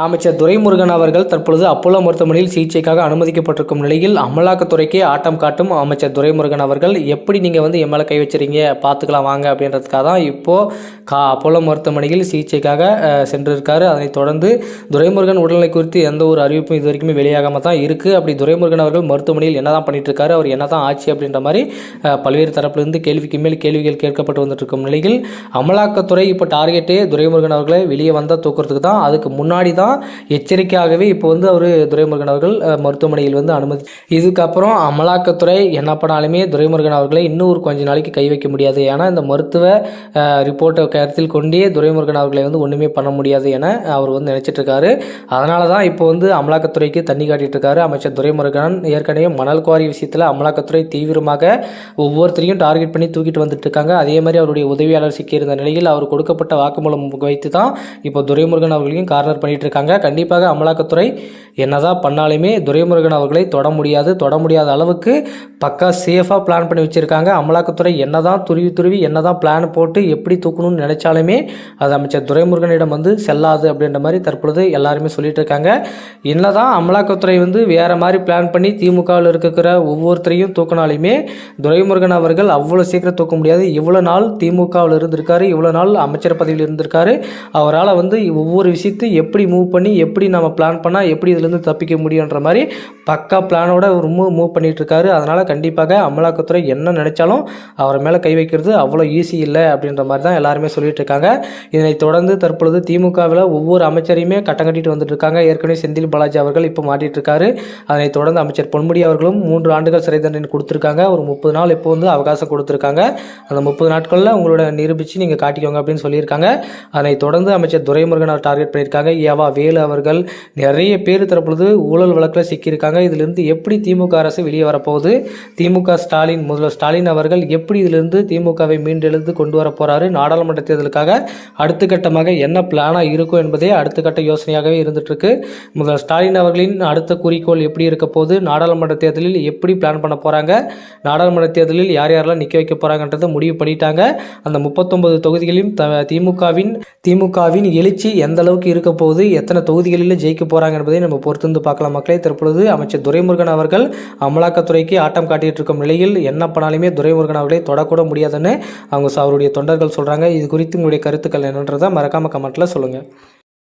அமைச்சர் துரைமுருகன் அவர்கள் தற்பொழுது அப்போலோ மருத்துவமனையில் சிகிச்சைக்காக அனுமதிக்கப்பட்டிருக்கும் நிலையில் அமலாக்கத்துறைக்கே ஆட்டம் காட்டும் அமைச்சர் துரைமுருகன் அவர்கள் எப்படி நீங்கள் வந்து எம்எல்ஏ கை வச்சுறீங்க பார்த்துக்கலாம் வாங்க அப்படின்றதுக்காக தான் இப்போது அப்போலோ மருத்துவமனையில் சிகிச்சைக்காக சென்றிருக்காரு. அதனைத் தொடர்ந்து துரைமுருகன் உடல்நிலை குறித்து எந்த ஒரு அறிவிப்பும் இது வரைக்குமே வெளியாகாமல் தான் இருக்குது. அப்படி துரைமுருகன் அவர்கள் மருத்துவமனையில் என்ன தான் பண்ணிட்டு இருக்காரு, அவர் என்ன தான் ஆச்சு அப்படின்ற மாதிரி பல்வேறு தரப்பிலிருந்து கேள்விக்கு மேல் கேள்விகள் கேட்கப்பட்டு வந்துட்டு இருக்கும் நிலையில் அமலாக்கத்துறை இப்போ டார்கெட்டே துரைமுருகன் அவர்களை வெளியே வந்தால் தூக்குறதுக்கு தான். அதுக்கு முன்னாடி தான் எச்சரிக்கையாகவே இப்போ வந்து அவர் துரைமுருகன் அவர்கள் மருத்துவமனையில் வந்து அனுமதி. இதுக்கப்புறம் அமலாக்கத்துறை என்ன பண்ணாலுமே துரைமுருகன் அவர்களை இன்னும் ஒரு கொஞ்ச நாளைக்கு கை வைக்க முடியாது. ஏன்னா இந்த மருத்துவ ரிப்போர்ட்டை கருத்தில் கொண்டே துரைமுருகன் அவர்களை வந்து ஒன்றுமே பண்ண முடியாது என அவர் வந்து நினைச்சிட்டு இருக்காரு. அதனால தான் இப்போ வந்து அமலாக்கத்துறைக்கு தண்ணி காட்டிட்டு இருக்காரு அமைச்சர் துரைமுருகன். ஏற்கனவே மணல் குவாரி விஷயத்தில் அமலாக்கத்துறை தீவிரமாக ஒவ்வொருத்தரையும் டார்கெட் பண்ணி தூக்கிட்டு வந்துட்டு இருக்காங்க. அதே மாதிரி அவருடைய உதவியாளர் சிக்கியிருந்த நிலையில் அவர் கொடுக்கப்பட்ட வாக்குமூலம் வைத்து தான் இப்போ துரைமுருகன் அவர்களையும் கார்னர் பண்ணிட்டு இருக்காங்க. கண்டிப்பாக அமலாக்கத்துறை என்னதான் பண்ணாலுமே துரைமுருகன் அவர்களை தொட முடியாத அளவுக்கு பக்கா சேஃபாக பிளான் பண்ணி வச்சுருக்காங்க. அமலாக்கத்துறை என்னதான் துருவி என்னதான் பிளான் போட்டு எப்படி தூக்கணும்னு நினைச்சாலுமே அது அமைச்சர் துரைமுருகனிடம் வந்து செல்லாது அப்படின்ற மாதிரி தற்பொழுது எல்லாருமே சொல்லிட்டு இருக்காங்க. என்னதான் அமலாக்கத்துறை வந்து வேற மாதிரி பிளான் பண்ணி திமுகவில் இருக்கிற ஒவ்வொருத்தரையும் தூக்கினாலுமே துரைமுருகன் அவர்கள் அவ்வளோ சீக்கிரம் தூக்க முடியாது. இவ்வளோ நாள் திமுகவில் இருந்திருக்காரு, இவ்வளோ நாள் அமைச்சர் பதவியில் இருந்திருக்காரு. அவரால் வந்து ஒவ்வொரு விஷயத்தை எப்படி மூவ் பண்ணி எப்படி நம்ம பிளான் பண்ணால் எப்படி இதுலேருந்து தப்பிக்க முடியுன்ற மாதிரி பக்கா பிளானோட ஒரு மூவ் பண்ணிட்டு இருக்காரு. அதனால் கண்டிப்பாக அமலாக்கத்துறை என்ன நினைச்சாலும் அவர் மேலே கை வைக்கிறது அவ்வளோ ஈஸி இல்லை அப்படின்ற மாதிரி தான் எல்லாருமே சொல்லிட்டு இருக்காங்க. இதனைத் தொடர்ந்து தற்பொழுது திமுகவில் ஒவ்வொரு அமைச்சரையுமே கட்டம் கட்டிட்டு வந்துட்டு இருக்காங்க. ஏற்கனவே செந்தில் பாலாஜி அவர்கள் இப்போ மாட்டிட்டு இருக்காரு. அதனைத் தொடர்ந்து அமைச்சர் பொன்முடி அவர்களும் 3 ஆண்டுகள் சிறை தண்டனை கொடுத்துருக்காங்க. ஒரு 30 நாள் இப்போ வந்து அவகாசம் கொடுத்துருக்காங்க. அந்த 30 நாட்களில் உங்களோட நிரூபித்து நீங்கள் காட்டிக்கோங்க அப்படின்னு சொல்லியிருக்காங்க. அதனைத் தொடர்ந்து அமைச்சர் துரைமுருகன் அவர் டார்கெட் பண்ணியிருக்காங்க. ஏவா வேலு அவர்கள் நிறைய பேர் தரப்பொழுது ஊழல் வழக்கில் சிக்கியிருக்காங்க. இதிலிருந்து எப்படி திமுக அரசு வெளியே வரப்போகுது, திமுக முதல்வர் ஸ்டாலின் அவர்கள் எப்படி இதிலிருந்து திமுகவை மீண்டெழுந்து கொண்டு வர போறாரு, நாடாளுமன்ற தேர்தலுக்காக அடுத்த கட்டமாக என்ன பிளானாக இருக்கும் என்பதே அடுத்த கட்ட யோசனையாகவே இருந்துட்டு இருக்கு. முதல்வர் ஸ்டாலின் அவர்களின் அடுத்த குறிக்கோள் எப்படி இருக்க போகுது, நாடாளுமன்ற தேர்தலில் எப்படி பிளான் பண்ண போறாங்க, நாடாளுமன்ற தேர்தலில் யாரெல்லாம் நிற்க வைக்க போறாங்கன்றதை முடிவு பண்ணிட்டாங்க. அந்த 39 தொகுதிகளிலும் திமுகவின் எழுச்சி எந்த அளவுக்கு இருக்க போகுது, எத்தனை தொகுதிகளில் ஜெயிக்க போறாங்க என்பதை நம்ம பொறுத்திருந்து பார்க்கலாம். மக்களே, தற்பொழுது அமைச்சர் துரைமுருகன் அவர்கள் அமலாக்கத்துறைக்கு ஆட்டம் காட்டிட்டு இருக்கும் நிலையில் என்ன பண்ணாலுமே துரைமுருகன் அவர்களை தொடக்கூட முடியாதுன்னு அவருடைய தொண்டர்கள் சொல்றாங்க. இது குறித்து உங்களுடைய கருத்துக்கள் என்னன்றதை மறக்காம கமெண்ட்ல சொல்லுங்க.